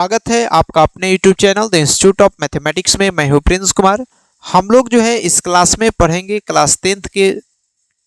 स्वागत है आपका अपने YouTube channel the institute of mathematics में। मैं हूं प्रिंस कुमार। हम लोग जो है इस क्लास में पढ़ेंगे क्लास 10th के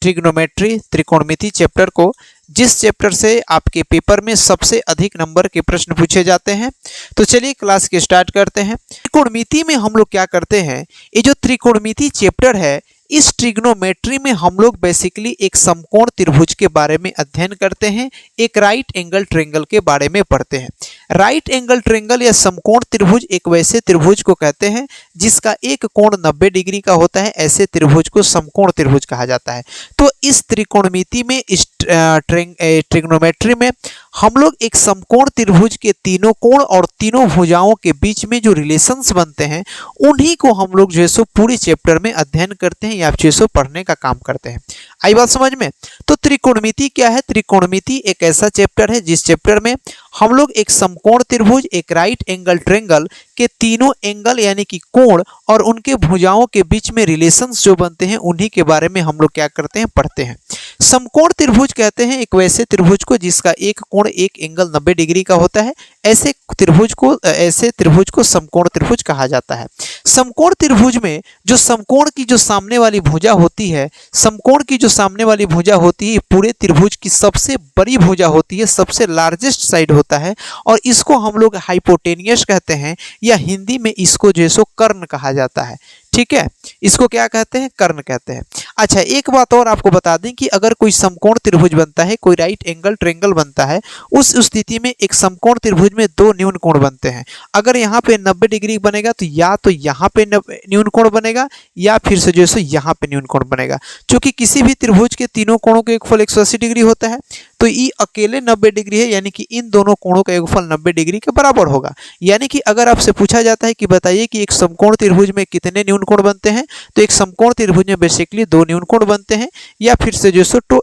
ट्रिग्नोमेट्री त्रिकोणमिति चैप्टर को, जिस चैप्टर से आपके पेपर में सबसे अधिक नंबर के प्रश्न पूछे जाते हैं। तो चलिए क्लास के स्टार्ट करते हैं। त्रिकोणमिति में हम लोग क्या करते हैं, ये जो त्रिकोणमिति चैप्टर है, इस ट्रिग्नोमेट्री में हम लोग बेसिकली एक समकोण त्रिभुज के बारे में अध्ययन करते हैं, एक राइट एंगल ट्रायंगल के बारे में पढ़ते हैं। राइट एंगल ट्रायंगल या समकोण त्रिभुज एक वैसे त्रिभुज को कहते हैं जिसका एक कोण 90 डिग्री का होता है। ऐसे त्रिभुज को समकोण त्रिभुज कहा जाता है। तो इस त्रिकोणमिति में, इस ट्रिग्नोमेट्री में हम लोग एक समकोण त्रिभुज के तीनों कोण और तीनों भुजाओं के बीच में जो रिलेशंस बनते हैं, उन्हीं को हम लोग जो है सो पूरे चैप्टर में अध्ययन करते हैं या जो है सो पढ़ने का काम करते हैं। आई बात समझ में? तो त्रिकोणमिति क्या है? त्रिकोणमिति एक ऐसा चैप्टर है जिस चैप्टर में हम लोग एक समकोण त्रिभुज, एक राइट एंगल ट्रायंगल के तीनों एंगल यानी कि कोण और उनके भुजाओं के बीच में रिलेशंस जो बनते हैं, उन्हीं के बारे में हम लोग क्या करते हैं, पढ़ते हैं। समकोण त्रिभुज कहते हैं एक वैसे त्रिभुज को जिसका एक कोण एक एंगल 90 डिग्री का होता है। ऐसे त्रिभुज को समकोण त्रिभुज कहा जाता है। समकोण त्रिभुज में जो समकोण की जो सामने वाली भुजा होती है, समकोण की जो सामने वाली भुजा होती है, पूरे त्रिभुज की सबसे बड़ी भुजा होती है, सबसे लार्जेस्ट साइड होता है, और इसको हम लोग हाइपोटेनियस कहते हैं, या हिंदी में इसको जो है सो कर्ण कहा जाता है। ठीक है, इसको क्या कहते हैं? कर्ण कहते हैं। अच्छा, एक बात और आपको बता दें कि अगर कोई समकोण त्रिभुज बनता है, कोई राइट एंगल ट्रायंगल बनता है, उस स्थिति में एक समकोण त्रिभुज में दो न्यून कोण बनते हैं। अगर यहाँ पे 90 डिग्री बनेगा तो या तो यहाँ पे न्यून कोण बनेगा या फिर से जो है सो यहाँ पे न्यून कोण बनेगा। क्योंकि किसी भी त्रिभुज के तीनों कोणों का योगफल 180 डिग्री होता है, तो ये अकेले 90 डिग्री है, यानी कि इन दोनों कोणों का योगफल 90 डिग्री के बराबर होगा। यानी कि अगर आपसे पूछा जाता है कि बताइए कि एक समकोण त्रिभुज में कितने न्यून कोण बनते हैं, तो एक समकोण त्रिभुज में बेसिकली दो न्यून कोण बनते हैं, या फिर से जो सो दो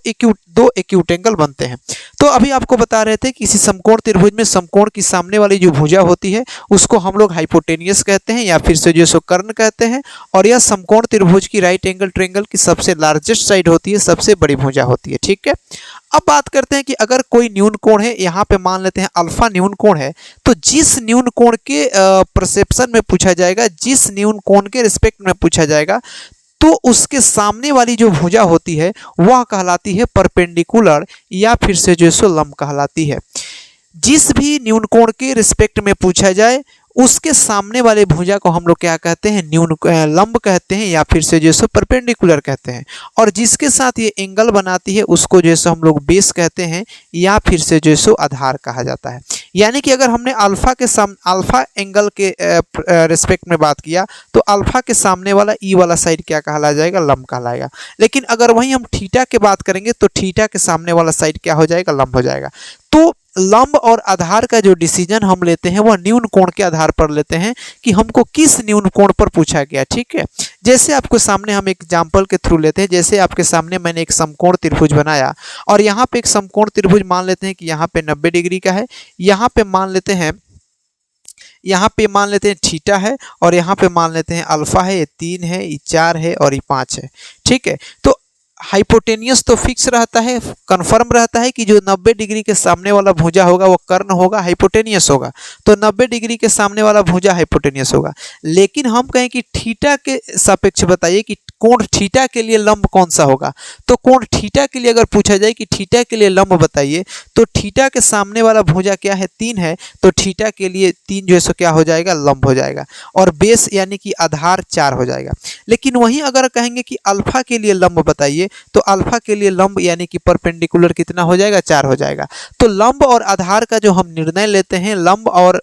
एक्यूट एंगल बनते हैं। तो अभी आपको बता रहे थे कि किसी समकोण त्रिभुज में समकोण की सामने वाली जो भुजा होती है उसको हम लोग हाइपोटेनियस कहते हैं, या फिर से जो सो कर्ण कहते हैं, और यह समकोण त्रिभुज की राइट एंगल ट्रायंगल की सबसे लार्जेस्ट साइड होती है, सबसे बड़ी भुजा होती है। ठीक है, अब बात करते हैं कि अगर कोई न्यून कोण है, यहाँ पे मान लेते हैं अल्फा न्यून कोण है, तो जिस न्यून कोण के परसेप्शन में पूछा जाएगा, जिस न्यून कोण के रिस्पेक्ट में पूछा जाएगा, तो उसके सामने वाली जो भुजा होती है वह कहलाती है परपेंडिकुलर, या फिर से जो सो लंब कहलाती है। जिस भी न्यून कोण के रिस्पेक्ट में पूछा जाए उसके सामने वाले भुजा को हम लोग क्या कहते हैं? लंब कहते हैं, या फिर से जो सो परपेंडिकुलर कहते हैं। और जिसके साथ ये एंगल बनाती है उसको जो सो हम लोग बेस कहते हैं, या फिर से जो सो आधार कहा जाता है। यानी कि अगर हमने अल्फा एंगल के रिस्पेक्ट में बात किया, तो अल्फा के सामने वाला ई वाला साइड क्या कहला जाएगा? लंब कहलाएगा। लेकिन अगर वहीं हम थीटा की बात करेंगे तो थीटा के सामने वाला साइड क्या हो जाएगा? लंब हो जाएगा। तो लंब और आधार का जो डिसीजन हम लेते हैं वह न्यून कोण के आधार पर लेते हैं कि हमको किस न्यून कोण पर पूछा गया। ठीक है, जैसे आपको सामने हम एग्जांपल के थ्रू लेते हैं। जैसे आपके सामने मैंने एक समकोण त्रिभुज बनाया, और यहाँ पे एक समकोण त्रिभुज मान लेते हैं कि यहाँ पे 90 डिग्री का है, यहाँ पे मान लेते हैं थीटा है, और यहाँ पे मान लेते हैं अल्फा है, ये 3 है, ये 4 है और ये 5 है। ठीक है, तो हाइपोटेनियस तो फिक्स रहता है, कंफर्म रहता है कि जो 90 डिग्री के सामने वाला भुजा होगा वो कर्ण होगा, हाइपोटेनियस होगा। तो 90 डिग्री के सामने वाला भुजा हाइपोटेनियस होगा। लेकिन हम कहें कि थीटा के सापेक्ष बताइए कि कोण थीटा के लिए लंब कौन सा होगा, तो कोण थीटा के लिए अगर पूछा जाए कि थीटा के लिए लंब बताइए, तो थीटा के सामने वाला भुजा क्या है? 3 है, तो थीटा के लिए 3 जो है सो क्या हो जाएगा? लंब हो जाएगा, और बेस यानी कि आधार 4 हो जाएगा। लेकिन वहीं अगर कहेंगे कि अल्फा के लिए लंब बताइए, तो अल्फा के लिए लंब यानी कि परपेंडिकुलर कितना हो जाएगा? 4 हो जाएगा। तो लंब और आधार का जो हम निर्णय लेते हैं, लंब और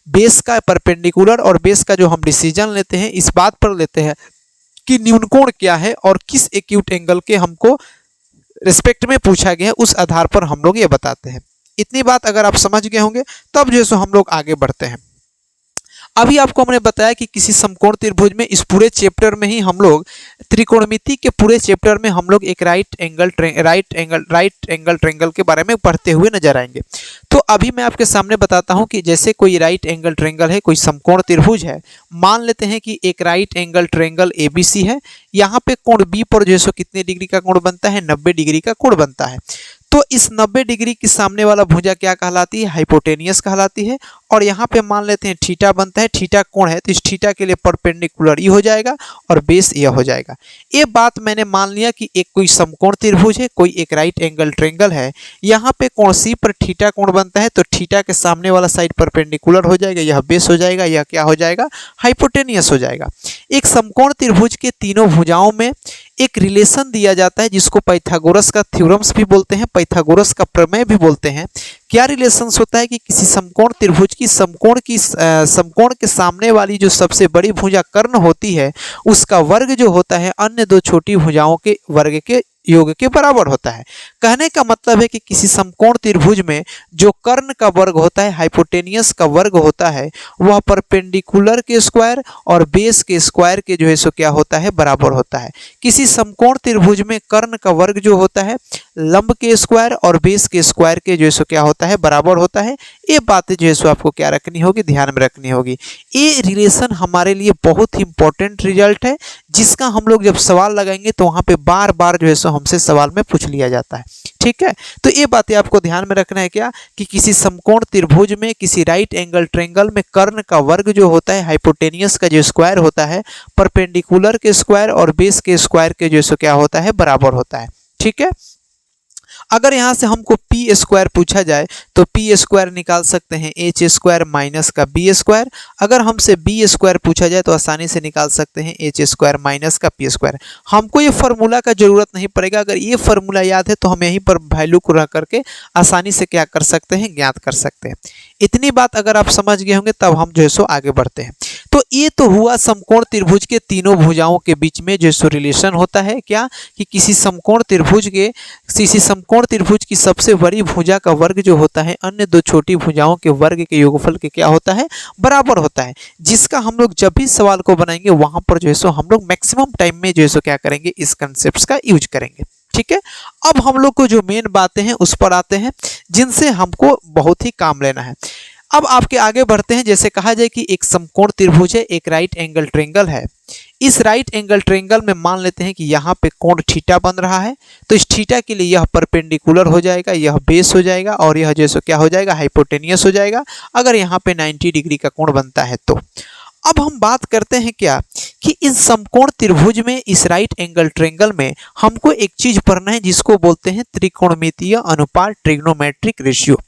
बेस का, परपेंडिकुलर और बेस का जो हम डिसीजन लेते हैं, इस बात पर लेते हैं कि न्यून कोण क्या है और किस एक्यूट एंगल के हमको रिस्पेक्ट में पूछा गया है, उस आधार पर हम लोग ये बताते हैं। इतनी बात अगर आप समझ गए होंगे तब जो है सो हम लोग आगे बढ़ते हैं। अभी आपको हमने बताया कि किसी समकोण त्रिभुज में, इस पूरे चैप्टर में ही हम लोग त्रिकोणमिति के पूरे चैप्टर में हम लोग एक राइट एंगल ट्रायंगल के बारे में पढ़ते हुए नजर आएंगे। तो अभी मैं आपके सामने बताता हूं कि जैसे कोई राइट एंगल ट्रायंगल है, कोई समकोण त्रिभुज है। मान लेते हैं कि एक राइट एंगल ट्रायंगल ABC है। यहाँ पे कोण B पर जो है सो कितने डिग्री का कोण बनता है? 90 डिग्री का कोण बनता है। तो इस 90 डिग्री के सामने वाला भुजा क्या कहलाती है? हाइपोटेनियस कहलाती है। और यहाँ पे मान लेते हैं थीटा बनता है, थीटा कोण है, तो इस थीटा के लिए परपेंडिकुलर ई हो जाएगा और बेस यह हो जाएगा। ये बात मैंने मान लिया कि एक कोई समकोण त्रिभुज है, कोई एक राइट एंगल ट्रायंगल है, यहाँ पे कोण सी पर थीटा कोण बनता है, तो थीटा के सामने वाला साइड परपेंडिकुलर हो जाएगा, यह बेस हो जाएगा, यह क्या हो जाएगा, हाइपोटेनियस हो जाएगा। एक समकोण त्रिभुज के तीनों भुजाओं में एक रिलेशन दिया जाता है जिसको पाइथागोरस का थ्योरम्स भी बोलते हैं, पाइथागोरस का प्रमेय भी बोलते हैं। क्या रिलेशंस होता है कि किसी समकोण त्रिभुज की समकोण के सामने वाली जो सबसे बड़ी भुजा कर्ण होती है उसका वर्ग जो होता है अन्य दो छोटी भुजाओं के वर्ग के योग के बराबर होता है। कहने का मतलब है कि किसी समकोण त्रिभुज में जो कर्ण का वर्ग होता है, हाइपोटेनियस का वर्ग होता है, वह परपेंडिकुलर के स्क्वायर और बेस के स्क्वायर के जो है सो क्या होता है, बराबर होता है। किसी समकोण त्रिभुज में कर्ण का वर्ग जो होता है लंब के स्क्वायर और बेस के स्क्वायर के जो है सो क्या होता है, बराबर होता है। ये बातें जो है सो आपको क्या रखनी होगी, ध्यान में रखनी होगी। ये रिलेशन हमारे लिए बहुत ही इंपॉर्टेंट रिजल्ट है जिसका हम लोग जब सवाल लगाएंगे तो वहां पे बार बार जो है सो हमसे सवाल में पूछ लिया जाता है। ठीक है, तो ये बातें आपको ध्यान में रखना है क्या कि किसी समकोण त्रिभुज में किसी राइट एंगल ट्रायंगल में कर्ण का वर्ग जो होता है, हाइपोटेनियस का जो स्क्वायर होता है, परपेंडिकुलर के स्क्वायर और बेस के स्क्वायर के जो सो क्या होता है, बराबर होता है। ठीक है, अगर यहाँ से हमको पी स्क्वायर पूछा जाए तो पी स्क्वायर निकाल सकते हैं एच स्क्वायर माइनस का बी स्क्वायर। अगर हमसे बी स्क्वायर पूछा जाए तो आसानी से निकाल सकते हैं एच स्क्वायर माइनस का पी स्क्वायर। हमको ये फार्मूला का जरूरत नहीं पड़ेगा, अगर ये फार्मूला याद है तो हम यहीं पर वैल्यू को रख करके आसानी से क्या कर सकते हैं, ज्ञात कर सकते हैं। इतनी बात अगर आप समझ गए होंगे तब हम जो है सो आगे बढ़ते हैं। तो ये तो हुआ समकोण त्रिभुज के तीनों भुजाओं के बीच में जो सो रिलेशन होता है क्या कि किसी समकोण त्रिभुज की सबसे बड़ी भुजा का वर्ग जो होता है अन्य दो छोटी भुजाओं के वर्ग के योगफल के क्या होता है, बराबर होता है। जिसका हम लोग जब भी सवाल को बनाएंगे वहां पर जो है सो हम लोग मैक्सिमम टाइम में जो है सो क्या करेंगे, इस कंसेप्ट का यूज करेंगे। ठीक है, अब हम लोग को जो मेन बातें हैं उस पर आते हैं जिनसे हमको बहुत ही काम लेना है। अब आपके आगे बढ़ते हैं। जैसे कहा जाए कि एक समकोण त्रिभुज है, एक राइट एंगल ट्रायंगल है। इस राइट एंगल ट्रायंगल में मान लेते हैं कि यहाँ पे कोण थीटा बन रहा है, तो इस थीटा के लिए यह परपेंडिकुलर हो जाएगा, यह बेस हो जाएगा और यह जैसे क्या हो जाएगा, हाइपोटेनियस हो जाएगा अगर यहाँ पे 90 डिग्री का कोण बनता है तो। अब हम बात करते हैं क्या कि इस समकोण त्रिभुज में, इस राइट एंगल ट्रायंगल में हमको एक चीज पढ़ना है जिसको बोलते हैं त्रिकोणमितीय अनुपात, ट्रिग्नोमेट्रिक रेशियो।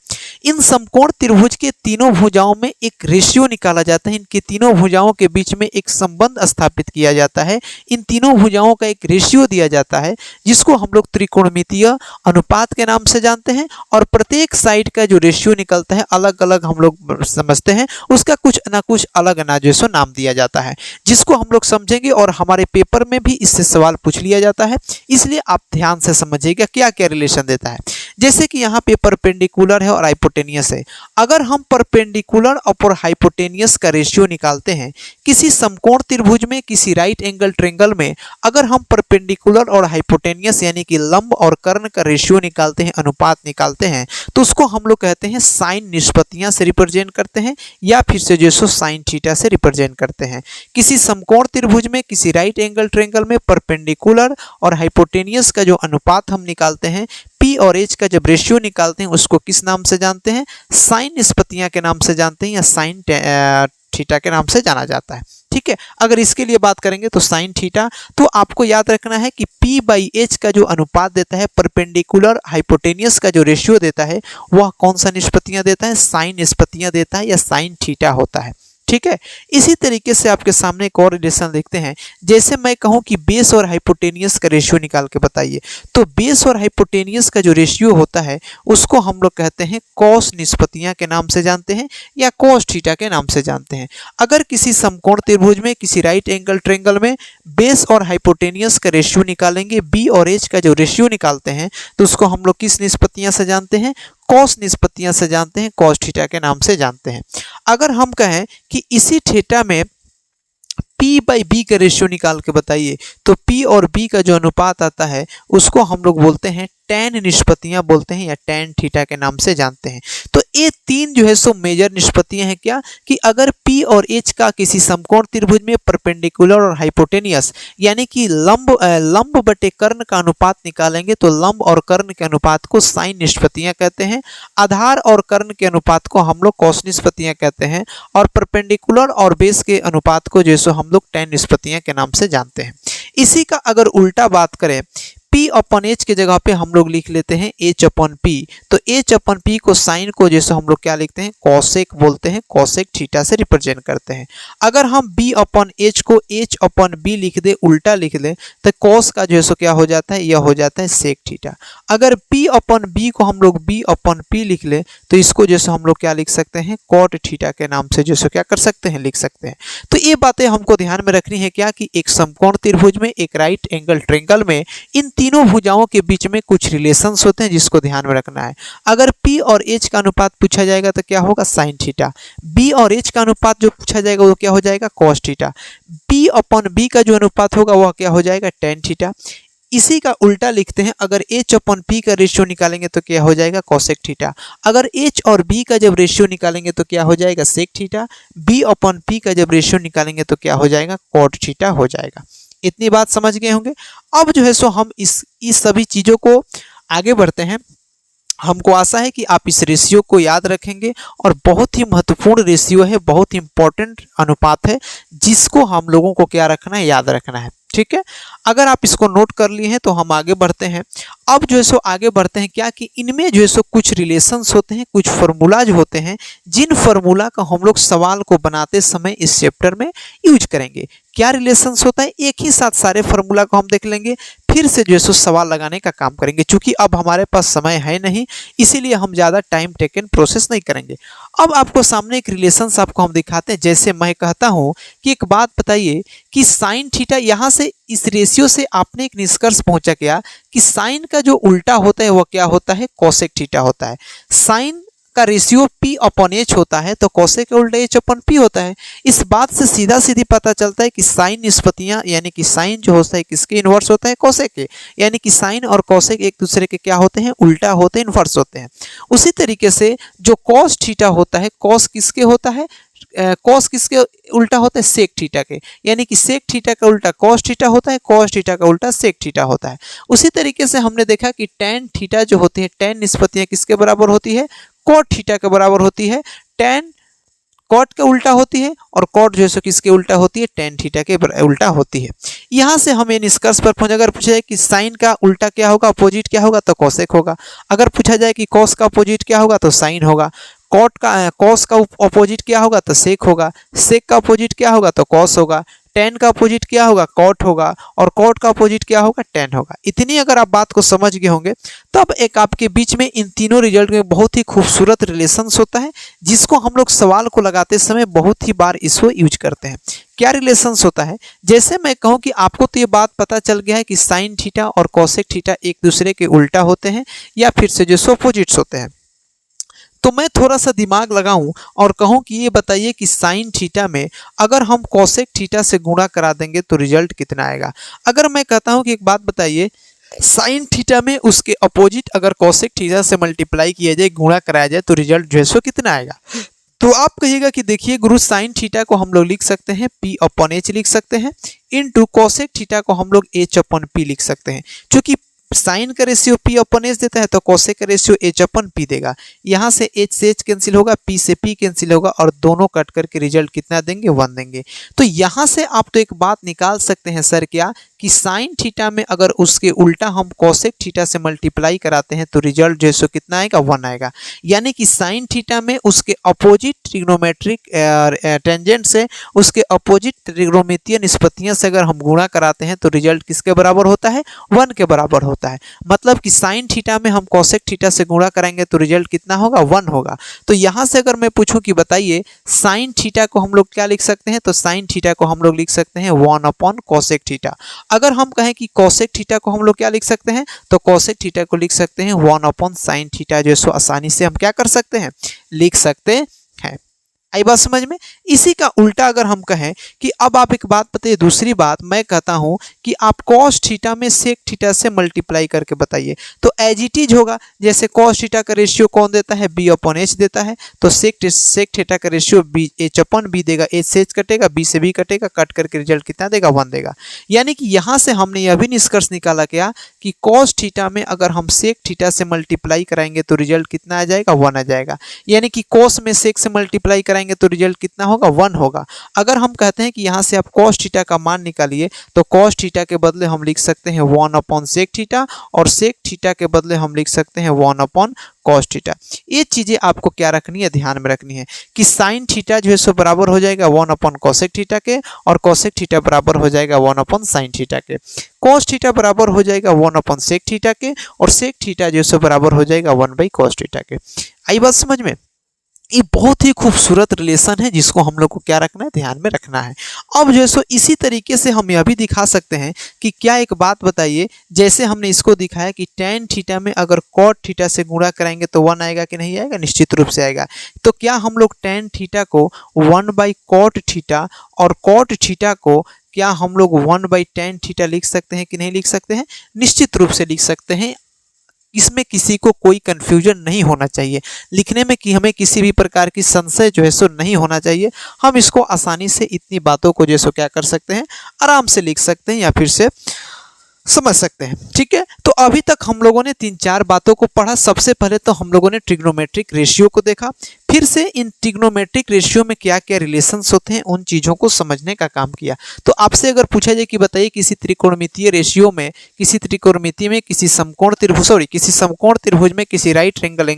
इन समकोण त्रिभुज के तीनों भुजाओं में एक रेशियो निकाला जाता है, इनके तीनों भुजाओं के बीच में एक संबंध स्थापित किया जाता है, इन तीनों भुजाओं का एक रेशियो दिया जाता है जिसको हम लोग त्रिकोणमितीय अनुपात के नाम से जानते हैं। और प्रत्येक साइड का जो रेशियो निकलता है अलग अलग हम लोग समझते हैं, उसका कुछ ना कुछ अलग ना जो सो नाम दिया जाता है जिसको हम लोग समझेंगे और हमारे पेपर में भी इससे सवाल पूछ लिया जाता है। इसलिए आप ध्यान से समझिएगा क्या क्या रिलेशन देता है। जैसे कि यहाँ पे परपेंडिकुलर है और हाइपोटेनियस है, अगर हम परपेंडिकुलर और हाइपोटेनियस का रेशियो निकालते हैं किसी समकोण त्रिभुज में, किसी राइट एंगल ट्रायंगल में, अगर हम परपेंडिकुलर और हाइपोटेनियस यानी कि लंब और कर्ण का रेशियो निकालते हैं, अनुपात निकालते हैं, तो उसको हम लोग कहते हैं साइन निष्पत्तियां से रिप्रेजेंट करते हैं या फिर से जो सो साइन थीटा से रिप्रेजेंट करते हैं। किसी समकोण त्रिभुज में, किसी राइट एंगल ट्रायंगल में परपेंडिकुलर और हाइपोटेनियस का जो अनुपात हम निकालते हैं, पी और एच का जब रेशियो निकालते हैं उसको किस नाम से जानते हैं, साइन निष्पत्तियां के नाम से जानते हैं या साइन थीटा के नाम से जाना जाता है। ठीक है, अगर इसके लिए बात करेंगे तो साइन थीटा, तो आपको याद रखना है कि P बाई एच का जो अनुपात देता है, परपेंडिकुलर हाइपोटेनियस का जो रेशियो देता है, वह कौन सा निष्पत्तियां देता है, साइन निष्पत्तियां देता है या साइन थीटा होता है। ठीक है, इसी तरीके से आपके सामने एक और रिलेशन देखते हैं। जैसे मैं कहूं कि बेस और हाइपोटेनियस का रेशियो निकाल के बताइए, तो बेस और हाइपोटेनियस का जो रेशियो होता है उसको हम लोग कहते हैं कॉस निष्पत्तियां के नाम से जानते हैं या कॉस थीटा के नाम से जानते हैं। अगर किसी समकोण त्रिभुज में, किसी राइट एंगल ट्रायंगल में बेस और हाइपोटेनियस का रेशियो निकालेंगे, बी और एच का जो रेशियो निकालते हैं, तो उसको हम लोग किस निष्पत्तियां से जानते हैं, कॉस निष्पत्तियां से जानते हैं, कॉस थीटा के नाम से जानते हैं। अगर हम कहें कि इसी थीटा में P बाई बी का रेशियो निकाल के बताइए, तो P और B का जो अनुपात आता है उसको हम लोग बोलते हैं टैन निष्पत्तियां बोलते हैं या टैन थीटा के नाम से जानते हैं। तो ये तीन जो है सो मेजर निष्पत्तियां हैं क्या कि अगर P और H का किसी समकोण त्रिभुज में परपेंडिकुलर और हाइपोटेनियस यानी कि लंब बटे कर्ण का अनुपात निकालेंगे तो लंब और कर्ण के अनुपात को साइन निष्पत्तियां कहते हैं, आधार और कर्ण के अनुपात को हम लोग कॉस निष्पत्तियां कहते हैं, और परपेंडिकुलर और बेस के अनुपात को जो हम लोग टैन निष्पत्तियां के नाम से जानते हैं। इसी का अगर उल्टा बात करें, P अपन H के जगह पे हम लोग लिख लेते हैं H अपन P, तो H अपन P को साइन को जैसे हम लोग क्या लिखते हैं कॉसेक बोलते हैं, कॉसेक थीटा से रिप्रेजेंट करते हैं। अगर हम B अपन H को H अपन B लिख दे, उल्टा लिख दे, तो कॉस का जो है क्या हो जाता है, यह हो जाता है सेक थीटा। अगर P अपन B को हम लोग B अपन P लिख ले तो इसको जैसे हम लोग क्या लिख सकते हैं कॉट थीटा के नाम से जैसे क्या कर सकते हैं, लिख सकते हैं। तो ये बातें हमको ध्यान में रखनी है क्या कि एक समकोण त्रिभुज में, एक राइट एंगल ट्रायंगल में इन तीनों भुजाओं के बीच में कुछ रिलेशंस होते हैं जिसको ध्यान में रखना है। अगर P और H का अनुपात पूछा जाएगा तो क्या होगा साइन थीटा, B और H का अनुपात जो पूछा जाएगा वो क्या हो जाएगा कॉस थीटा, P अपन B का जो अनुपात होगा वह क्या हो जाएगा टेन थीटा। इसी का उल्टा लिखते हैं, अगर H अपन P का रेशियो निकालेंगे तो क्या हो जाएगा कोसेक थीटा, अगर H और B का जब रेशियो निकालेंगे तो क्या हो जाएगा सेक थीटा, B अपन P का जब रेशियो निकालेंगे तो क्या हो जाएगा कॉट थीटा हो जाएगा। इतनी बात समझ गए होंगे। अब जो है सो हम इस सभी चीज़ों को आगे बढ़ते हैं। हमको आशा है कि आप इस रेशियो को याद रखेंगे और बहुत ही महत्वपूर्ण रेशियो है, बहुत ही इंपॉर्टेंट अनुपात है जिसको हम लोगों को क्या रखना है, याद रखना है। ठीक है, अगर आप इसको नोट कर लिए हैं तो हम आगे बढ़ते हैं। अब जो है सो आगे बढ़ते हैं क्या कि इनमें जो है सो कुछ रिलेशंस होते हैं, कुछ फार्मूलाज होते हैं जिन फार्मूला का हम लोग सवाल को बनाते समय इस चैप्टर में यूज करेंगे। क्या रिलेशंस होता है, एक ही साथ सारे फार्मूला को हम देख लेंगे, फिर से जो है सो सवाल लगाने का काम करेंगे। चूंकि अब हमारे पास समय है नहीं, इसीलिए हम ज़्यादा टाइम टेकन प्रोसेस नहीं करेंगे। अब आपको सामने एक रिलेशंस आपको हम दिखाते हैं। जैसे मैं कहता हूँ कि एक बात बताइए कि साइन थीटा, यहाँ से इस रेशियो से आपने एक निष्कर्ष पहुंचा क्या कि साइन का जो उल्टा होता है वह क्या होता है कोसेक थीटा होता है। साइन का रेशियो P अपन H होता है तो कोसेक का उल्टा H अपन P होता है। इस बात से सीधा सीधी पता चलता है कि साइन निष्पत्तियां यानी कि साइन जो होता है किसके इन्वर्स होता है कोसेक के, यानी कि साइन और कोसेक एक दूसरे के क्या होते हैं उल्टा होते हैं, इन्वर्स होते हैं। उसी तरीके से जो कॉस थीटा होता है, कॉस किसके होता है, कॉस किसके उल्टा होता है सेक थीटा के, यानी कि सेक थीटा का उल्टा कॉस थीटा होता है, कॉस थीटा का उल्टा सेक थीटा होता है। उसी तरीके से हमने देखा कि टैन थीटा जो होती है, टैन निष्पत्तियां किसके बराबर होती है, कॉट थीटा के बराबर होती है। टैन कॉट के उल्टा होती है और कॉट जो है सो किसके उल्टा होती है, टैन थीटा के उल्टा होती है। यहाँ से हमें निष्कर्ष पर पहुंचे, अगर पूछा जाए कि साइन का उल्टा क्या होगा, अपोजिट क्या होगा, तो कोसेक होगा। अगर पूछा जाए कि कॉस का अपोजिट क्या होगा, तो साइन होगा। कॉस का अपोजिट क्या होगा, तो सेक होगा। सेक का अपोजिट क्या होगा, तो कॉस होगा। टैन का अपोजिट क्या होगा, कॉट होगा। और कॉट का अपोजिट क्या होगा, टैन होगा। इतनी अगर आप बात को समझ गए होंगे तब एक आपके बीच में इन तीनों रिजल्ट में बहुत ही खूबसूरत रिलेशंस होता है जिसको हम लोग सवाल को लगाते समय बहुत ही बार इसको यूज करते हैं। क्या रिलेशंस होता है, जैसे मैं कहूँ कि आपको तो ये बात पता चल गया है कि साइन थीटा और कोसेक थीटा एक दूसरे के उल्टा होते हैं या फिर से जो अपोजिट्स होते हैं। तो मैं थोड़ा सा दिमाग लगाऊं और कहूं कि ये बताइए कि साइन थीटा में अगर हम कोसेक थीटा से गुणा करा देंगे तो रिजल्ट कितना आएगा। अगर मैं कहता हूं कि एक बात बताइए, साइन थीटा में उसके अपोजिट अगर कोसेक थीटा से मल्टीप्लाई किया जाए, गुणा कराया जाए, तो रिजल्ट जो है सो कितना आएगा। तो आप कहिएगा कि देखिए गुरु, साइन थीटा को हम लोग लिख सकते हैं P अपन H लिख सकते हैं, इनटू कोसेक थीटा को हम लोग H अपन P लिख सकते हैं। क्योंकि साइन का रेशियो P अपन H देता है तो कोसेक का रेशियो H अपन P देगा। यहाँ से H से H कैंसिल होगा, P से P कैंसिल होगा और दोनों कट करके रिजल्ट कितना देंगे, 1 देंगे। तो यहाँ से आप तो एक बात निकाल सकते हैं सर क्या कि साइन थीटा में अगर उसके उल्टा हम कोसेक थीटा से मल्टीप्लाई कराते हैं तो रिजल्ट जो है कितना आएगा, 1 आएगा। यानी कि साइन थीटा में उसके अपोजिट ट्रिग्नोमेट्रिक टेंजेंट से, उसके अपोजिट ट्रिग्नोमेट्रिय निष्पत्तियां से अगर हम गुणा कराते हैं तो रिजल्ट किसके बराबर होता है, 1 के बराबर होता है। मतलब कि साइन थीटा में हम कोसेक थीटा से गुणा करेंगे तो रिजल्ट कितना होगा, 1 होगा। तो यहाँ से अगर मैं पूछूं कि बताइए साइन थीटा को हम लोग क्या लिख सकते हैं, तो साइन थीटा को हम लोग लिख सकते हैं 1 अपॉन कोसेक थीटा। अगर हम कहें कि कोसेक थीटा को हम लोग क्या लिख सकते हैं, तो कोसेक थीटा को लिख सकते हैं 1 अपॉन साइन थीटा, जो सो आसानी से हम क्या कर सकते हैं, लिख सकते हैं। आई बात समझ में। इसी का उल्टा अगर हम कहें कि अब आप एक बात बताइए, दूसरी बात मैं कहता हूं कि आप cos थीटा में sec थीटा से मल्टीप्लाई करके बताइए, तो एज इट इज होगा। जैसे cos थीटा का रेशियो कौन देता है, b अपॉन h देता है, तो sec थीटा का ratio b h upon b देगा, h से h कटेगा, b से b कटेगा, कट करके रिजल्ट कितना देगा, 1 देगा। यानी कि यहां से हमने यह भी निष्कर्ष निकाला क्या कि cos थीटा में अगर हम sec थीटा से मल्टीप्लाई कराएंगे तो रिजल्ट कितना आ जाएगा, 1 आ जाएगा। यानी कि cos में sec से मल्टीप्लाई कराएंगे तो रिजल्ट कितना होगा, 1 होगा। अगर हम कहते हैं कि यहां से आप cos थीटा का मान निकालिए, तो cos थीटा के बदले हम लिख सकते हैं 1 अपॉन sec थीटा, और sec थीटा के बदले हम लिख सकते हैं 1 अपॉन cos थीटा। ये चीजें आपको क्या रखनी है, ध्यान में रखनी है कि sin थीटा जो है सो बराबर हो जाएगा 1 अपॉन cosec थीटा के, और cosec थीटा बराबर हो जाएगा 1 अपॉन sin थीटा के। cos थीटा बराबर हो जाएगा 1 अपॉन sec थीटा के, और sec थीटा जो है सो बराबर हो जाएगा 1 बाई cos थीटा के। आई बात समझ में। ये बहुत ही खूबसूरत रिलेशन है जिसको हम लोग को क्या रखना है, ध्यान में रखना है। अब जो है सो इसी तरीके से हम यह भी दिखा सकते हैं कि क्या, एक बात बताइए, जैसे हमने इसको दिखाया कि tan थीटा में अगर cot थीटा से गुणा कराएंगे तो 1 आएगा कि नहीं आएगा, निश्चित रूप से आएगा। तो क्या हम लोग tan थीटा को 1 बाई cot थीटा और cot थीटा को क्या हम लोग 1 बाई tan थीटा लिख सकते हैं कि नहीं लिख सकते हैं, निश्चित रूप से लिख सकते हैं। इसमें किसी को कोई कंफ्यूजन नहीं होना चाहिए, लिखने में कि हमें किसी भी प्रकार की संशय जो है सो नहीं होना चाहिए। हम इसको आसानी से इतनी बातों को जो है सो क्या कर सकते हैं, आराम से लिख सकते हैं या फिर से समझ सकते हैं। ठीक है, तो अभी तक हम लोगों ने 3-4 बातों को पढ़ा। सबसे पहले तो हम लोगों ने ट्रिग्नोमेट्रिक रेशियो को देखा, फिर से इन ट्रिग्नोमेट्रिक रेशियो में क्या क्या रिलेशंस होते हैं उन चीज़ों को समझने का काम किया। तो आपसे अगर पूछा जाए कि बताइए किसी त्रिकोणमितीय रेशियो में, किसी त्रिकोणमिति में, किसी समकोण त्रिभुज किसी समकोण त्रिभुज में, किसी राइट एंगल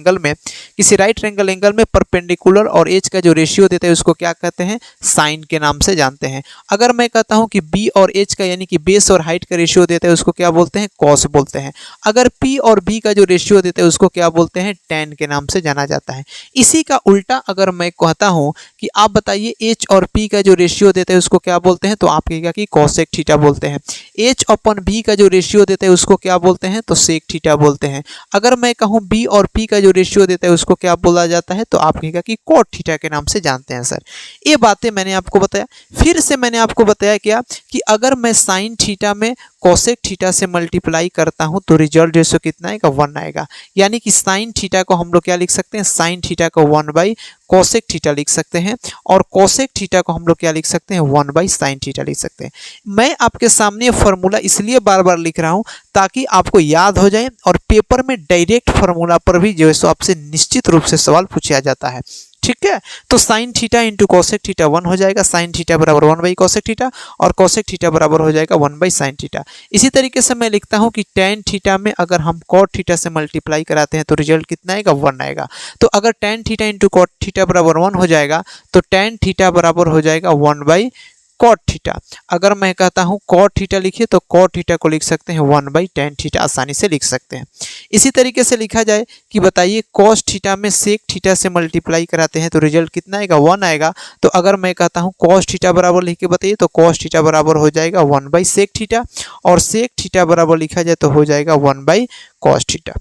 एंगल में परपेंडिकुलर और एज का जो रेशियो देता है उसको क्या कहते हैं, साइन के नाम से जानते हैं। अगर मैं कहता हूं कि बी और एच का यानी कि बेस और हाइट का रेशियो देता है उसको क्या बोलते हैं, कॉस बोलते हैं। अगर पी और बी का जो रेशियो देता है उसको क्या बोलते हैं, टैन के नाम से जाना जाता है। इसी का उल्टा अगर मैं कहता हूं कि आप बताइए एच और पी का जो रेशियो देता है उसको क्या बोलते हैं, तो आप कहिएगा कि कॉसेक थीटा बोलते हैं। एच अपन बी का जो रेशियो देता है उसको क्या बोलते हैं, तो सेक थीटा बोलते हैं। अगर मैं कहूं बी और पी का जो रेशियो देता है उसको क्या बोला जाता है, तो आप कहिएगा कि कॉट थीटा के नाम से जानते हैं सर। ये बातें मैंने आपको बताया। फिर से मैंने आपको बताया क्या कि अगर मैं साइन थीटा में कोसेक थीटा से मल्टीप्लाई करता हूं तो रिजल्ट जो है कितना आएगा, 1 आएगा। यानी कि साइन थीटा को हम लोग क्या लिख सकते हैं, साइन थीटा को 1 बाई कोसेक थीटा लिख सकते हैं, और कोसेक थीटा को हम लोग क्या लिख सकते हैं, 1 बाई साइन थीटा लिख सकते हैं। मैं आपके सामने फार्मूला इसलिए बार बार लिख रहा हूं ताकि आपको याद हो जाए, और पेपर में डायरेक्ट फार्मूला पर भी जो है सो आपसे निश्चित रूप से सवाल पूछा जाता है। ठीक है, तो sine theta into cosec theta 1 हो जाएगा, साइन थीटा बराबर 1 बाई कोसेक थीटा, और कोसेक थीटा बराबर हो जाएगा 1 बाई साइन थीटा। इसी तरीके से मैं लिखता हूं कि tan थीटा में अगर हम कॉट थीटा से मल्टीप्लाई कराते हैं तो रिजल्ट कितना आएगा, 1 आएगा। तो अगर tan theta into cot theta बराबर 1 हो जाएगा तो tan थीटा बराबर हो जाएगा 1 बाई कॉट थीटा। अगर मैं कहता हूं कॉट थीटा लिखिए तो कॉट थीटा को लिख सकते हैं 1 बाई tan थीटा, आसानी से लिख सकते हैं। इसी तरीके से लिखा जाए कि बताइए cos थीटा में सेक थीटा से मल्टीप्लाई कराते हैं तो रिजल्ट कितना आएगा, 1 आएगा। तो अगर मैं कहता हूं cos थीटा बराबर लिख के बताइए तो cos थीटा बराबर हो जाएगा 1 बाई सेक थीटा, और सेक थीटा बराबर लिखा जाए तो हो जाएगा 1 बाई cos थीटा।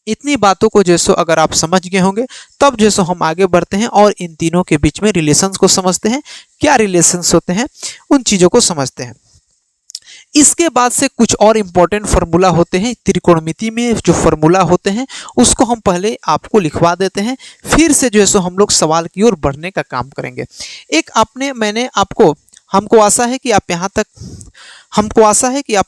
इतनी बातों को जैसो अगर आप समझ गए होंगे तब जैसो हम आगे बढ़ते हैं और इन तीनों के बीच में रिलेशंस को समझते हैं, क्या रिलेशंस होते हैं उन चीज़ों को समझते हैं। इसके बाद से कुछ और इम्पोर्टेंट फार्मूला होते हैं त्रिकोणमिति में, जो फार्मूला होते हैं उसको हम पहले आपको लिखवा देते हैं, फिर से जो है सो हम लोग सवाल की ओर बढ़ने का काम करेंगे। एक मैंने आपको, हमको आशा है कि आप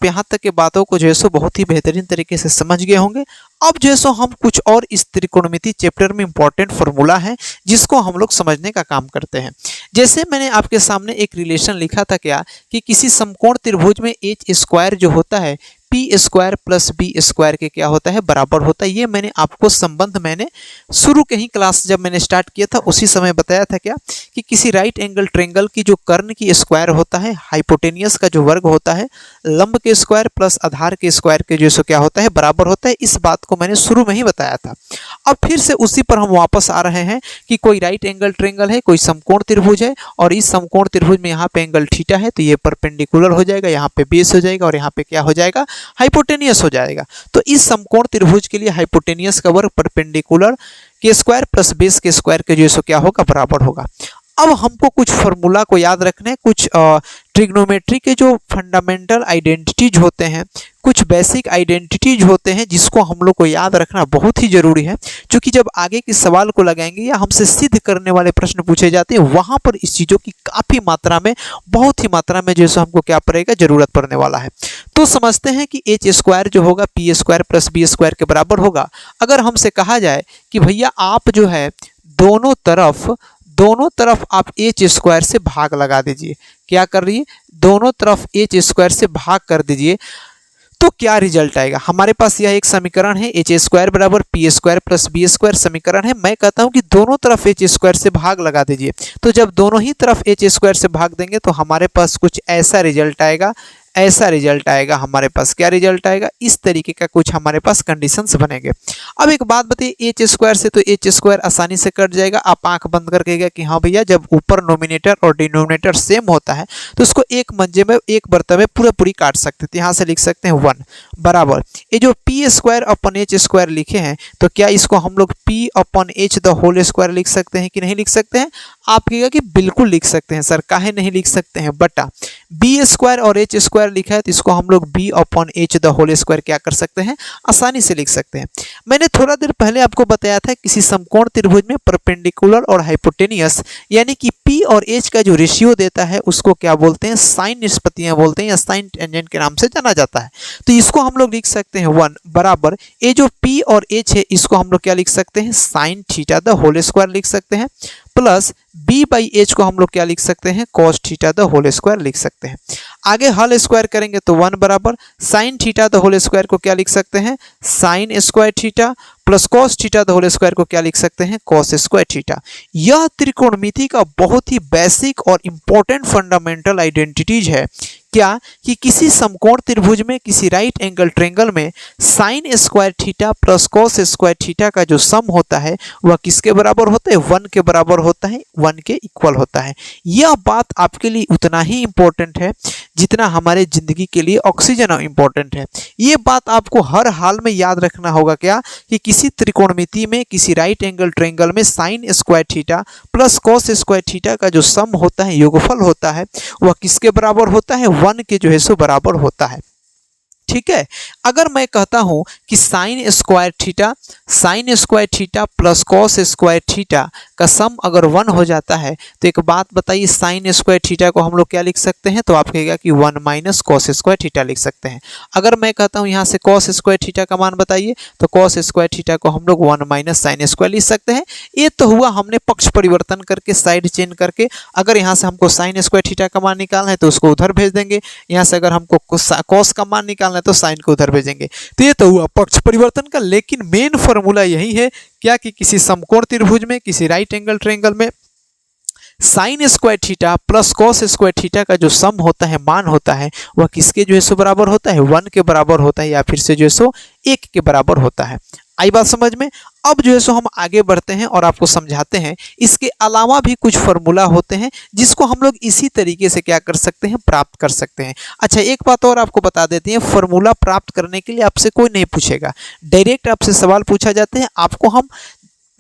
यहाँ तक के बातों को जो है सो बहुत ही बेहतरीन तरीके से समझ गए होंगे। अब जो है सो हम कुछ और इस त्रिकोणमिति चैप्टर में इंपॉर्टेंट फार्मूला है जिसको हम लोग समझने का काम करते हैं। जैसे मैंने आपके सामने एक रिलेशन लिखा था क्या कि किसी समकोण त्रिभुज में एच स्क्वायर जो होता है P square plus B square के क्या होता है, बराबर होता है। ये मैंने आपको संबंध मैंने शुरू के ही क्लास जब मैंने स्टार्ट किया था उसी समय बताया था क्या कि किसी राइट एंगल ट्रायंगल की जो कर्ण की स्क्वायर होता है, हाइपोटेनियस का जो वर्ग होता है, लंब के स्क्वायर प्लस आधार के स्क्वायर के जो क्या होता है, बराबर होता है। इस बात को मैंने शुरू में ही बताया था। अब फिर से उसी पर हम वापस आ रहे हैं कि कोई राइट एंगल ट्रायंगल है, कोई समकोण त्रिभुज है, और इस समकोण त्रिभुज में यहाँ पे एंगल थीटा है तो ये परपेंडिकुलर हो जाएगा, यहाँ पे बेस हो जाएगा और यहाँ पे क्या हो जाएगा, हाइपोटेनियस हो जाएगा। तो इस समकोण त्रिभुज के लिए हाइपोटेनियस का वर्ग परपेंडिकुलर के स्क्वायर प्लस बेस के स्क्वायर के जो सो क्या होगा बराबर होगा। अब हमको कुछ फॉर्मूला को याद रखना है, कुछ ट्रिग्नोमेट्री के जो फंडामेंटल आइडेंटिटीज होते हैं, कुछ बेसिक आइडेंटिटीज होते हैं जिसको हम लोग को याद रखना बहुत ही जरूरी है, क्योंकि जब आगे के सवाल को लगाएंगे या हमसे सिद्ध करने वाले प्रश्न पूछे जाते हैं वहां पर इस चीज़ों की काफ़ी मात्रा में, बहुत ही मात्रा में जैसे हमको क्या पड़ेगा, जरूरत पड़ने वाला है। तो समझते हैं कि एच स्क्वायर जो होगा P square plus B square के बराबर होगा। अगर हमसे कहा जाए कि भैया आप जो है दोनों तरफ आप एच स्क्वायर से भाग लगा दीजिए, क्या कर रही है, दोनों तरफ एच स्क्वायर से भाग कर दीजिए, तो क्या रिजल्ट आएगा। हमारे पास यह एक समीकरण है, एच स्क्वायर बराबर P square plus B square समीकरण है। मैं कहता हूं कि दोनों तरफ एच स्क्वायर से भाग लगा दीजिए, तो जब दोनों ही तरफ एच स्क्वायर से भाग देंगे तो हमारे पास कुछ ऐसा रिजल्ट आएगा, हमारे पास क्या रिजल्ट आएगा, इस तरीके का कुछ हमारे पास कंडीशंस बनेंगे। अब एक बात बताइए, एच स्क्वायर से तो एच स्क्वायर आसानी से कट जाएगा। आप आंख बंद करके कहेगा कि हाँ भैया, जब ऊपर नोमिनेटर और डिनोमिनेटर सेम होता है तो उसको एक मंजे में, एक बर्तन में पूरी काट सकते थे। यहाँ से लिख सकते हैं 1 बराबर ये जो P square upon H square लिखे हैं, तो क्या इसको हम लोग P upon H the whole square लिख सकते हैं कि नहीं लिख सकते हैं। आप कहेगा कि बिल्कुल लिख सकते हैं सर, काहे नहीं लिख सकते हैं, बटा बी स्क्वायर और एच स्क्वायर लिखा है तो इसको हम लोग B upon H the whole square क्या कर सकते हैं, आसानी से लिख सकते हैं। मैंने थोड़ा देर पहले आपको बताया था किसी समकोण त्रिभुज में परपेंडिकुलर और हाइपोटेनियस यानी कि पी और एच का जो रेशियो देता है उसको क्या बोलते हैं, साइन निष्पत्तियां बोलते हैं या साइन टेंजेंट के नाम से जाना जाता है। तो इसको हम लोग लिख सकते हैं 1 बराबर ये जो पी और एच है इसको हम लोग क्या लिख सकते हैं, sine theta the whole square लिख सकते हैं, प्लस बी बाई एच को हम लोग क्या लिख सकते हैं, cos theta the whole square लिख सकते हैं। आगे होल स्क्वायर करेंगे तो 1 बराबर sine theta the whole square को क्या लिख सकते हैं, sine square theta, plus cos theta the whole square को क्या लिख सकते हैं, कॉस स्क्वायर थीटा। यह त्रिकोणमिति का बहुत ही बेसिक और इंपॉर्टेंट फंडामेंटल आइडेंटिटीज है। क्या कि किसी समकोण त्रिभुज में, किसी राइट एंगल ट्रायंगल में sign square theta plus cos square theta का जो सम होता है वह किसके बराबर होता है, 1 के बराबर होता है, 1 के इक्वल होता है। यह बात आपके लिए उतना ही इंपॉर्टेंट है जितना हमारे जिंदगी के लिए ऑक्सीजन इंपॉर्टेंट है। ये बात आपको हर हाल में याद रखना होगा, क्या कि किसी त्रिकोणमिति में, किसी राइट एंगल ट्रायंगल में sign square theta plus cos square theta का जो सम होता है, योगफल होता है, वह किसके बराबर होता है, 1 के जो है सो बराबर होता है। ठीक है, अगर मैं कहता हूं कि sign square theta plus cos square theta का सम अगर 1 हो जाता है तो एक बात बताइए, साइन स्क्वायर थीटा को हम लोग क्या लिख सकते हैं, तो आप कहेगा कि 1 माइनस कॉस स्क्वायर थीटा लिख सकते हैं। अगर मैं कहता हूं यहां से कॉस स्क्वायर थीटा का मान बताइए, तो कॉस स्क्वायर थीटा को हम लोग 1 माइनस साइन स्क्वायर लिख सकते हैं। ये तो हुआ हमने पक्ष परिवर्तन करके, साइड चेंज करके। अगर यहाँ से हमको साइन स्क्वायर थीटा का मान निकालना है तो उसको उधर भेज देंगे, यहाँ से अगर हमको कॉस का मान निकालना है तो साइन को उधर भेजेंगे। तो ये तो हुआ पक्ष परिवर्तन का, लेकिन मेन फॉर्मूला यही है क्या कि किसी समकोण त्रिभुज में, किसी राइट एंगल ट्रायंगल में sign square theta plus cos square theta का जो सम होता है, मान होता है, वह किसके जो है सो बराबर होता है, 1 के बराबर होता है, या फिर से जो है सो 1 के बराबर होता है। आई बात समझ में। अब जो है सो हम आगे बढ़ते हैं और आपको समझाते हैं इसके अलावा भी कुछ फार्मूला होते हैं जिसको हम लोग इसी तरीके से क्या कर सकते हैं, प्राप्त कर सकते हैं। अच्छा, एक बात और आपको बता देते हैं, फार्मूला प्राप्त करने के लिए आपसे कोई नहीं पूछेगा, डायरेक्ट आपसे सवाल पूछा जाते हैं। आपको हम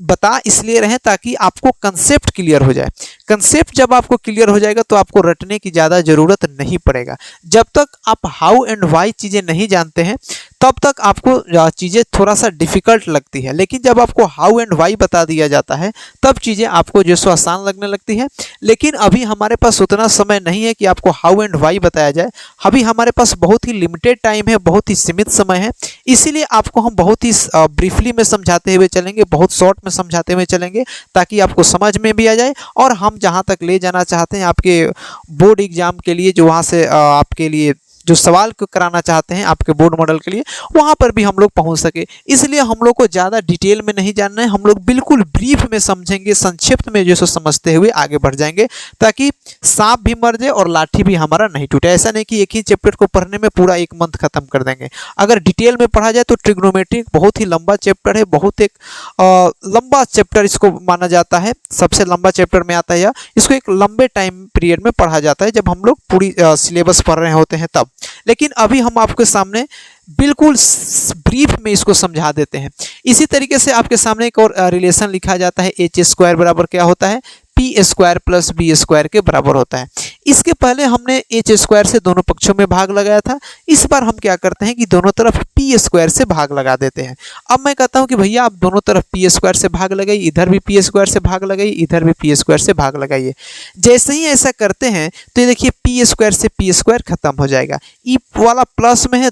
बता इसलिए रहे ताकि आपको कंसेप्ट क्लियर हो जाए। कंसेप्ट जब आपको क्लियर हो जाएगा तो आपको रटने की ज़्यादा ज़रूरत नहीं पड़ेगा। जब तक आप हाउ एंड वाई चीज़ें नहीं जानते हैं तब तक आपको चीज़ें थोड़ा सा डिफ़िकल्ट लगती है, लेकिन जब आपको हाउ एंड वाई बता दिया जाता है तब चीज़ें आपको जो सो आसान लगने लगती है। लेकिन अभी हमारे पास उतना समय नहीं है कि आपको हाउ एंड वाई बताया जाए। अभी हमारे पास बहुत ही लिमिटेड टाइम है, बहुत ही सीमित समय है, इसीलिए आपको हम बहुत ही ब्रीफली में समझाते हुए चलेंगे, बहुत शॉर्ट में समझाते हुए चलेंगे ताकि आपको समझ में भी आ जाए और हम जहाँ तक ले जाना चाहते हैं आपके बोर्ड एग्जाम के लिए, जो वहाँ से आपके लिए जो सवाल को कराना चाहते हैं आपके बोर्ड मॉडल के लिए, वहाँ पर भी हम लोग पहुँच सके। इसलिए हम लोग को ज़्यादा डिटेल में नहीं जानना है, हम लोग बिल्कुल ब्रीफ में समझेंगे, संक्षिप्त में जो सो समझते हुए आगे बढ़ जाएंगे ताकि सांप भी मर जाए और लाठी भी हमारा नहीं टूटे। ऐसा नहीं कि एक ही चैप्टर को पढ़ने में पूरा 1 मंथ खत्म कर देंगे। अगर डिटेल में पढ़ा जाए तो ट्रिग्नोमेट्री बहुत ही लंबा चैप्टर है, बहुत एक लंबा चैप्टर इसको माना जाता है, सबसे लंबा चैप्टर में आता है। इसको एक लंबे टाइम पीरियड में पढ़ा जाता है जब हम लोग पूरी सिलेबस पढ़ रहे होते हैं तब। लेकिन अभी हम आपके सामने बिल्कुल ब्रीफ में इसको समझा देते हैं। इसी तरीके से आपके सामने एक और रिलेशन लिखा जाता है, एच स्क्वायर बराबर क्या होता है, P square plus B square के बराबर होता है। इसके पहले हमने एच स्क्वायर से दोनों पक्षों में भाग लगाया था। इस बार हम क्या करते हैं कि दोनों तरफ पी स्क्वायर से भाग लगा देते हैं। अब मैं कहता हूं कि भैया आप दोनों तरफ पी स्क्वायर से भाग लगाइए, इधर भी पी स्क्वायर से भाग लगाइए, इधर भी पी स्क्वायर से भाग लगाइए। जैसे ही ऐसा करते हैं तो ये देखिए पी स्क्वायर से पी स्क्वायर खत्म हो जाएगा, ई वाला प्लस में है,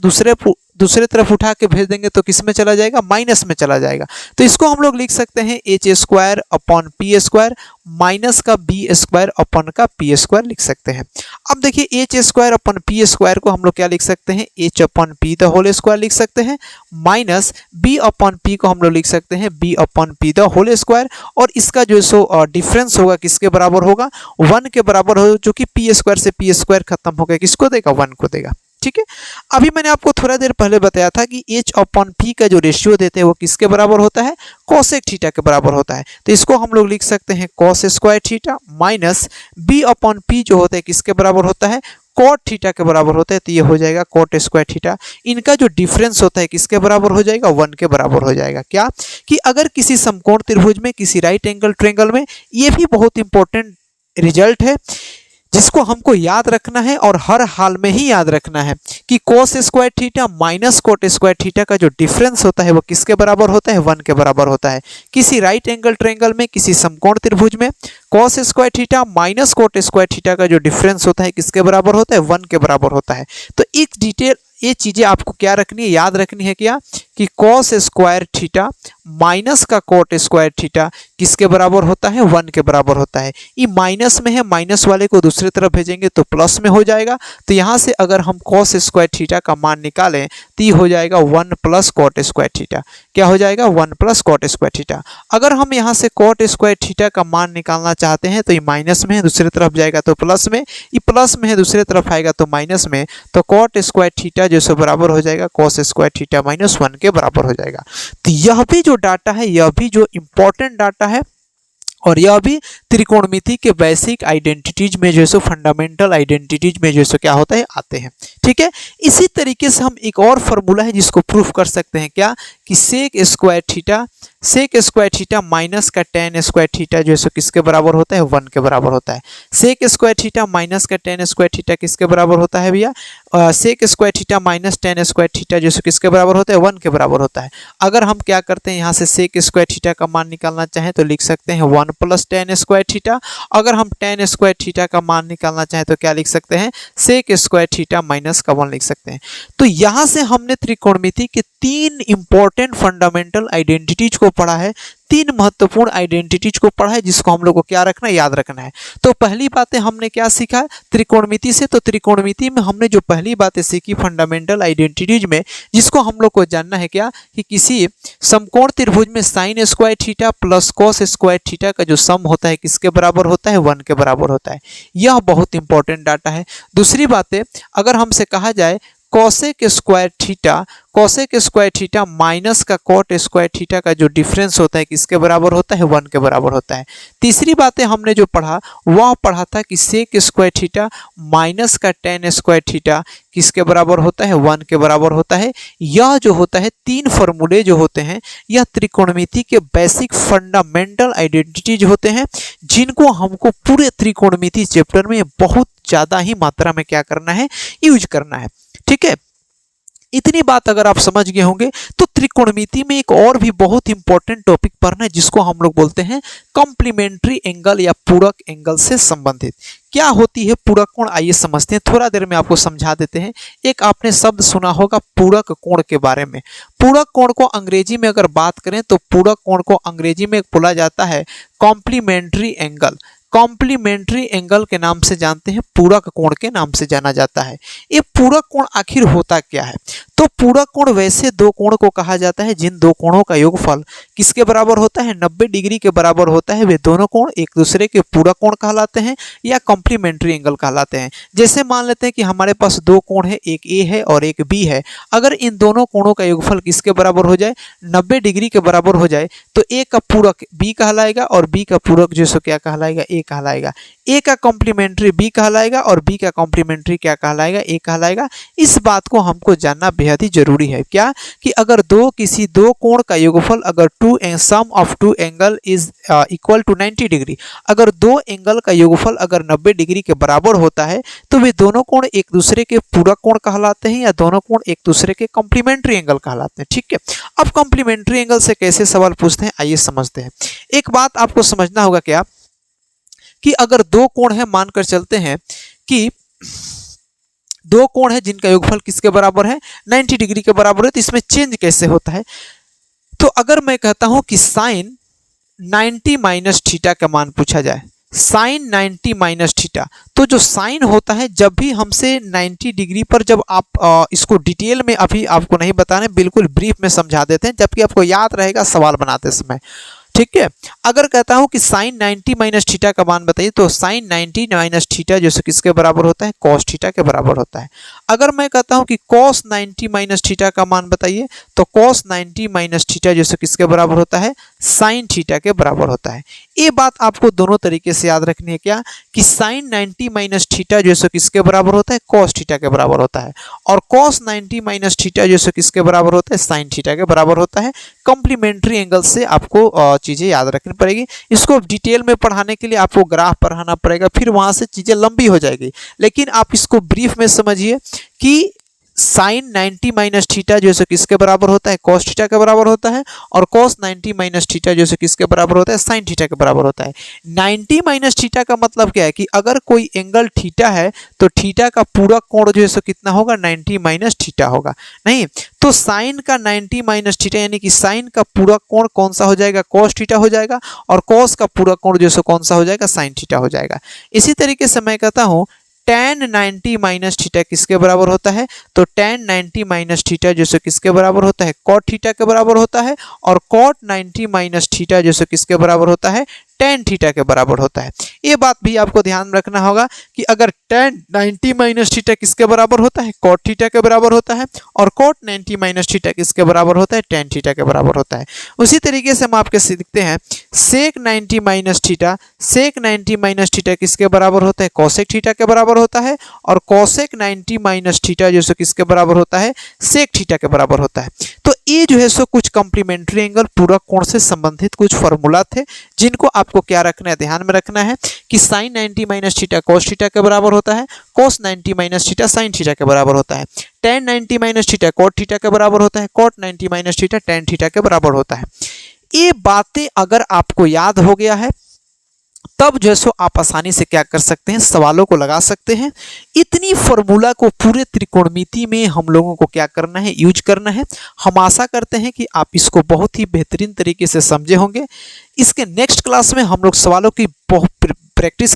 दूसरे तरफ उठा के भेज देंगे तो किस में चला जाएगा, माइनस में चला जाएगा। तो इसको हम लोग लिख सकते हैं H square upon P square minus का बी स्क्वायर अपॉन का पी स्क्वायर लिख सकते हैं। अब देखिए H square upon P square को हम लोग क्या लिख सकते हैं, H upon P the whole square लिख सकते हैं, माइनस बी अपॉन पी को हम लोग लिख सकते हैं B upon P the whole square. और इसका जो सो डिफरेंस होगा किसके बराबर होगा, 1 के बराबर हो, जो कि पी स्क्वायर से पी स्क्वायर खत्म हो गया, किसको देगा, 1 को देगा। ठीक है, अभी मैंने आपको थोड़ा देर पहले बताया था कि h अपॉन p का जो रेशियो देते हैं वो किसके बराबर होता है, कोसेक थीटा के बराबर होता है। तो इसको हम लोग लिख सकते हैं cos square theta minus b upon p जो होता है किसके बराबर होता है, कॉट थीटा के बराबर होता है। तो ये हो जाएगा कॉट स्क्वायर थीटा। इनका जो डिफरेंस होता है किसके बराबर हो जाएगा, 1 के बराबर हो जाएगा। क्या कि अगर किसी समकोण त्रिभुज में, किसी राइट एंगल ट्रायंगल में, ये भी बहुत इंपॉर्टेंट रिजल्ट है जिसको हमको याद रखना है और हर हाल में ही याद रखना है कि cos square theta minus cot square theta का जो डिफरेंस होता है वो किसके बराबर होता है, 1 के बराबर होता है। किसी राइट एंगल ट्रायंगल में, किसी समकोण त्रिभुज में cos square theta minus cot square theta का जो डिफरेंस होता है किसके बराबर होता है, 1 के बराबर होता है। तो एक डिटेल ये चीजें आपको क्या रखनी है, याद रखनी है क्या कि कॉस स्क्वायर थीटा माइनस का कोट स्क्वायर थीटा किसके बराबर होता है, 1 के बराबर होता है। ये माइनस में है, माइनस वाले को दूसरी तरफ भेजेंगे तो प्लस में हो जाएगा। तो यहाँ से अगर हम कॉस स्क्वायर थीटा का मान निकालें तो ये हो जाएगा 1 प्लस कोट स्क्वायर थीटा। क्या हो जाएगा, 1 प्लस कोट स्क्वायर थीटा। अगर हम यहाँ से कोट स्क्वायर थीटा का मान निकालना चाहते हैं तो ये माइनस में है, दूसरी तरफ जाएगा तो प्लस में, ये प्लस में है, दूसरी तरफ आएगा तो माइनस में। तो कोट स्क्वायर थीटा जो सो बराबर हो जाएगा कॉस स्क्वायर थीटा माइनस 1 के बराबर हो जाएगा। तो यह भी जो डाटा है, यह भी जो इंपॉर्टेंट डाटा है और यह भी त्रिकोणमिति के बेसिक आइडेंटिटीज में जो है सो फंडामेंटल आइडेंटिटीज में जो है सो क्या होता है, आते हैं। ठीक है, इसी तरीके से हम एक और फॉर्मूला है जिसको प्रूफ कर सकते हैं क्या कि सेक स्क्वायर थीटा माइनस का टेन स्क्वायर थीटा जो है सो किसके बराबर होता है, 1 के बराबर होता है। सेक स्क्वायर थीटा माइनस का टेन स्क्वायर थीटा किसके बराबर होता है भैया, sec square theta minus tan square theta जो है किसके बराबर होता है, 1 के बराबर होता है। अगर हम क्या करते हैं यहाँ से सेक स्क्वायर थीटा का मान निकालना चाहें तो लिख सकते हैं 1 प्लस टेन स्क्वायर थीटा। अगर हम टेन स्क्वायर थीटा का मान निकालना चाहें तो क्या लिख सकते हैं, सेक स्क्वायर थीटा माइनस का 1 लिख सकते हैं। तो यहाँ से हमने त्रिकोणमिति के 3 इंपॉर्टेंट फंडामेंटल आइडेंटिटीज को पढ़ा है, 3 महत्वपूर्ण आइडेंटिटीज को पढ़ा है जिसको हम लोग को क्या रखना है, याद रखना है। तो पहली बातें हमने क्या सीखा त्रिकोणमिति से, तो त्रिकोणमिति में हमने जो पहली बातें सीखी फंडामेंटल आइडेंटिटीज में, जिसको हम लोग को जानना है क्या कि किसी समकोण त्रिभुज में sign square theta plus cos square theta का जो सम होता है किसके बराबर होता है, 1 के बराबर होता है। यह बहुत इंपॉर्टेंट डाटा है। दूसरी बातें अगर हमसे कहा जाए कोसेक स्क्वायर थीटा माइनस का कॉट स्क्वायर थीटा का जो डिफरेंस होता है किसके बराबर होता है, 1 के बराबर होता है। तीसरी बातें हमने जो पढ़ा वह पढ़ा था कि सेक स्क्वायर थीटा माइनस का टेन स्क्वायर थीटा किसके बराबर होता है, 1 के बराबर होता है। यह जो होता है 3 फॉर्मूले जो होते हैं यह त्रिकोणमिति के बेसिक फंडामेंटल आइडेंटिटीज होते हैं जिनको हमको पूरे त्रिकोणमिति चैप्टर में बहुत ज़्यादा ही मात्रा में क्या करना है, यूज करना है। ठीक है, इतनी बात अगर आप समझ गए होंगे तो त्रिकोणमिति में एक और भी बहुत इंपॉर्टेंट टॉपिक पढ़ना है जिसको हम लोग बोलते हैं कॉम्प्लीमेंट्री एंगल या पूरक एंगल से संबंधित। क्या होती है पूरक कोण, आइए समझते हैं, थोड़ा देर में आपको समझा देते हैं। एक आपने शब्द सुना होगा पूरक कोण के बारे में। पूरक कोण को अंग्रेजी में अगर बात करें तो पूरक कोण को अंग्रेजी में बोला जाता है कॉम्प्लीमेंट्री एंगल। कॉम्प्लीमेंट्री एंगल के नाम से जानते हैं, पूरक कोण के नाम से जाना जाता है। ये पूरक कोण आखिर होता क्या है, तो पूरक कोण वैसे दो कोण को कहा जाता है जिन दो कोणों का योगफल किसके बराबर होता है, 90 डिग्री के बराबर होता है। वे दोनों कोण एक दूसरे के पूरक कोण कहलाते हैं या कॉम्प्लीमेंट्री एंगल कहलाते हैं। जैसे मान लेते हैं कि हमारे पास दो कोण है, एक ए है और एक बी है। अगर इन दोनों कोणों का योगफल किसके बराबर हो जाए, 90 डिग्री के बराबर हो जाए तो ए का पूरक बी कहलाएगा और बी का पूरक जो सो क्या कहलाएगा, ए कहलाएगा। ए का कॉम्प्लीमेंट्री बी कहलाएगा और बी का कॉम्प्लीमेंट्री क्या कहलाएगा, ए कहलाएगा। इस बात को हमको जानना बेहद ही जरूरी है। क्या कि अगर किसी दो कोण का योगफल अगर sum of two angle is equal to 90 डिग्री, अगर दो एंगल का योगफल अगर 90 डिग्री के बराबर होता है तो वे दोनों कोण एक दूसरे के पूरक कोण कहलाते हैं या दोनों कोण एक दूसरे के कॉम्प्लीमेंट्री एंगल कहलाते हैं। ठीक है, अब कॉम्प्लीमेंट्री एंगल से कैसे सवाल पूछते हैं आइए समझते हैं। एक बात आपको समझना होगा क्या कि अगर दो कोण है, मानकर चलते हैं कि दो कोण है जिनका योगफल किसके बराबर है, 90 डिग्री के बराबर है, तो इसमें चेंज कैसे होता है। तो अगर मैं कहता हूं कि साइन 90 माइनस थीटा का मान पूछा जाए, साइन 90 माइनस थीटा, तो जो साइन होता है जब भी हमसे 90 डिग्री पर, जब आप इसको डिटेल में अभी आपको नहीं बताने, बिल्कुल ब्रीफ में समझा देते हैं जबकि आपको याद रहेगा सवाल बनाते समय। ठीक है, अगर कहता हूं कि साइन 90 माइनस थीटा का मान बताइए, तो साइन 90 माइनस थीटा जो है किसके बराबर होता है, कॉस थीटा के बराबर होता है। अगर मैं कहता हूं कि कॉस 90 माइनस थीटा का मान बताइए, तो कॉस 90 माइनस थीटा जो है किसके बराबर होता है, साइन थीटा के बराबर होता है। ये बात आपको दोनों तरीके से याद रखनी है क्या कि साइन 90 माइनस थीटा जो है किसके बराबर होता है, कॉस थीटा के बराबर होता है, और कॉस 90 माइनस थीटा जो है किसके बराबर होता है, साइन थीटा के बराबर होता है। कॉम्प्लीमेंट्री एंगल से आपको चीजें याद रखनी पड़ेगी। इसको डिटेल में पढ़ाने के लिए आपको ग्राफ पढ़ाना पड़ेगा, फिर वहां से चीजें लंबी हो जाएगी, लेकिन आप इसको ब्रीफ में समझिए कि साइन 90 माइनस थीटा जो है किसके बराबर होता है, कॉस थीटा के बराबर होता है, और कॉस 90 माइनस थीटा जो है किसके बराबर होता है, साइन थीटा के बराबर होता है। 90 माइनस थीटा का मतलब क्या है कि अगर कोई एंगल थीटा है तो थीटा का पूरा कोण जो है कितना होगा, 90 माइनस थीटा होगा। नहीं तो साइन का 90 माइनस थीटा यानी कि साइन का पूरा कोण कौन सा हो जाएगा, कॉस थीटा हो जाएगा, और कॉस का पूरा कोण जो है कौन सा हो जाएगा, साइन थीटा हो जाएगा। इसी तरीके से मैं कहता हूं tan 90 माइनस थीटा किसके बराबर होता है, तो tan 90 माइनस थीटा जो किसके बराबर होता है, cot थीटा के बराबर होता है, और cot 90 माइनस थीटा जो किसके बराबर होता है, tan थीटा के बराबर होता है। ये बात भी आपको ध्यान रखना होगा कि अगर tan 90 माइनस थीटा किसके बराबर होता है, cot थीटा के बराबर होता है, और cot 90 माइनस थीटा किसके बराबर होता है, tan थीटा के बराबर होता है। उसी तरीके से हम आपके सीखते हैं sec 90 minus theta, sec 90 minus theta किसके बराबर होता है, cosec थीटा के बराबर होता है, और cosec 90 माइनस थीटा जो किसके बराबर होता है, sec थीटा के बराबर होता है। तो ये जो है सो कुछ कॉम्प्लीमेंट्री एंगल पूरक कोण से संबंधित कुछ फॉर्मूला थे जिनको आपको क्या रखना है, ध्यान में रखना है कि sine 90 minus theta cos theta के बराबर होता है, cos 90 minus theta sine theta के बराबर होता है, tan 90 minus theta cot theta के बराबर होता है, cot 90 minus theta tan theta के बराबर होता है। ये बातें अगर आपको याद हो गया है तब जो सो आप आसानी से क्या कर सकते हैं, सवालों को लगा सकते हैं। इतनी फॉर्मूला को पूरे त्रिकोणमिति में हम लोगों को क्या करना है, यूज करना है। हम आशा करते हैं कि आप इसको बहुत ही बेहतरीन तरीके से समझे होंगे। इसके नेक्स्ट क्लास में हम लोग सवालों की बहुत प्रैक्टिस